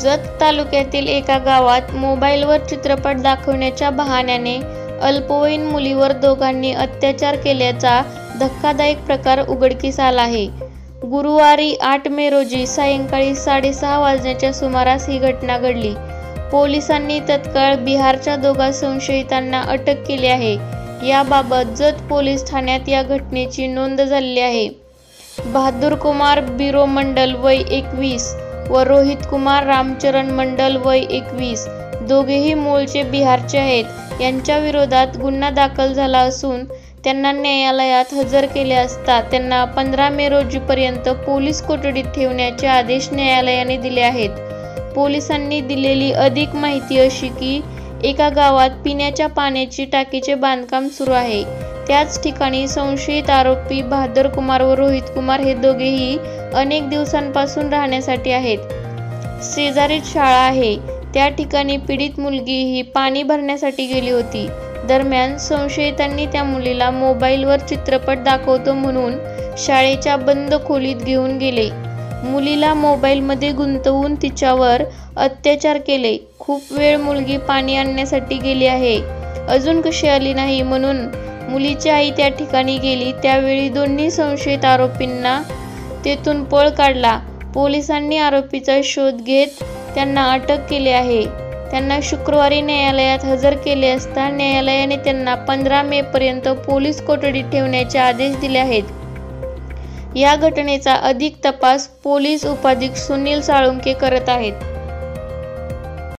जत तालुक्यातील एका गावात मोबाईलवर चित्रपट दाखवण्याच्या बहाण्याने अल्पवयीन मुलीवर दोघांनी अत्याचार केल्याचा धक्कादायक प्रकार उघडकीस आला आहे. गुरुवारी 8 मे रोजी सायंकाळी 6:30 वाजण्याच्या सुमारास ही घटना घडली. पोलिसांनी तत्काळ बिहारच्या दोघा संशयितांना अटक केली आहे. याबाबत जत पोलीस ठाण्यात या घटनेची नोंद झालेली आहे. बहादुर कुमार बिरो मंडल वय 21 व रोहित कुमार रामचरण मंडल वय 21 दोघेही मूळचे बिहारचे आहेत. यांच्या विरोधात गुन्हा दाखल झाला असून त्यांना न्यायालयात हजर केले असता त्यांना 15 मे रोजीपर्यंत पोलीस कोठडीत ठेवण्याचे आदेश न्यायालयाने दिले आहेत. पोलिसांनी दिलेली अधिक माहिती अशी की एका गावात पिण्याच्या पाण्याची टाकीचे बांधकाम सुरू आहे. त्याच ठिकाणी संशयित आरोपी बहादुर कुमार व रोहित कुमार हे दोघेही अनेक दिवसांपासून राहण्यासाठी आहेत. शेजारीच शाळा आहे. त्या ठिकाणी पीडित मुलगी ही पाणी भरण्यासाठी गेली होती. दरम्यान संशयितांनी त्या मुलीला मोबाईलवर चित्रपट दाखवतो म्हणून शाळेच्या बंद खोलीत घेऊन गेले. मुलीला मोबाईलमध्ये गुंतवून तिच्यावर अत्याचार केले. खूप वेळ मुलगी पाणी आणण्यासाठी गेली आहे, अजून कशी आली नाही म्हणून मुलीची आई त्या ठिकाणी गेली. त्यावेळी दोन्ही संशयित आरोपींना तेथून पळ काढला. पोलिसांनी आरोपीचा शोध घेत त्यांना अटक केली आहे. त्यांना शुक्रवारी न्यायालयात हजर केले असता न्यायालयाने त्यांना 15 मे पर्यंत पोलीस कोठडीत ठेवण्याचे आदेश दिले आहेत. या घटनेचा अधिक तपास पोलीस उपाधीक्षक सुनील साळुंखे करत आहेत.